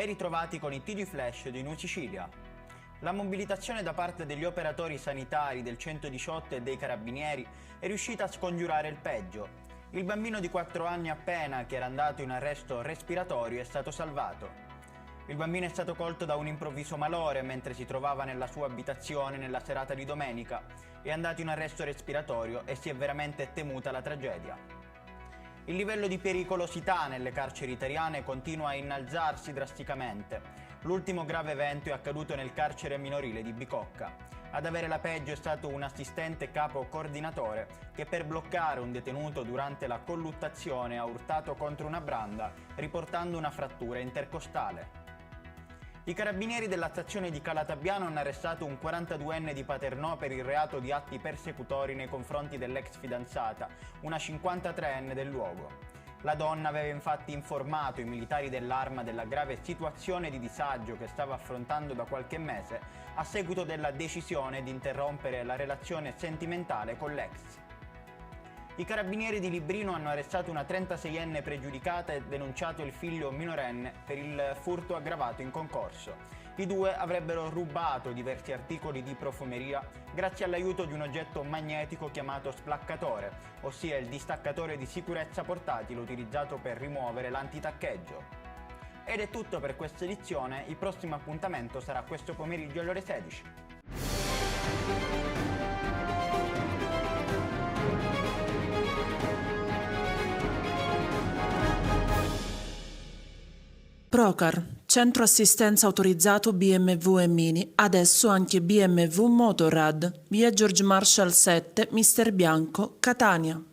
ritrovati con i TG Flash di New Sicilia. La mobilitazione da parte degli operatori sanitari del 118 e dei carabinieri è riuscita a scongiurare il peggio. Il bambino di 4 anni appena, che era andato in arresto respiratorio, è stato salvato. Il bambino è stato colto da un improvviso malore mentre si trovava nella sua abitazione nella serata di domenica, è andato in arresto respiratorio e si è veramente temuta la tragedia. Il livello di pericolosità nelle carceri italiane continua a innalzarsi drasticamente. L'ultimo grave evento è accaduto nel carcere minorile di Bicocca. Ad avere la peggio è stato un assistente capo coordinatore che per bloccare un detenuto durante la colluttazione ha urtato contro una branda, riportando una frattura intercostale. I carabinieri della stazione di Calatabbiano hanno arrestato un 42enne di Paternò per il reato di atti persecutori nei confronti dell'ex fidanzata, una 53enne del luogo. La donna aveva infatti informato i militari dell'Arma della grave situazione di disagio che stava affrontando da qualche mese a seguito della decisione di interrompere la relazione sentimentale con l'ex. I carabinieri di Librino hanno arrestato una 36enne pregiudicata e denunciato il figlio minorenne per il furto aggravato in concorso. I due avrebbero rubato diversi articoli di profumeria grazie all'aiuto di un oggetto magnetico chiamato splaccatore, ossia il distaccatore di sicurezza portatile utilizzato per rimuovere l'antitaccheggio. Ed è tutto per questa edizione, il prossimo appuntamento sarà questo pomeriggio alle ore 16. Procar, centro assistenza autorizzato BMW e Mini, adesso anche BMW Motorrad, via George Marshall 7, Mister Bianco, Catania.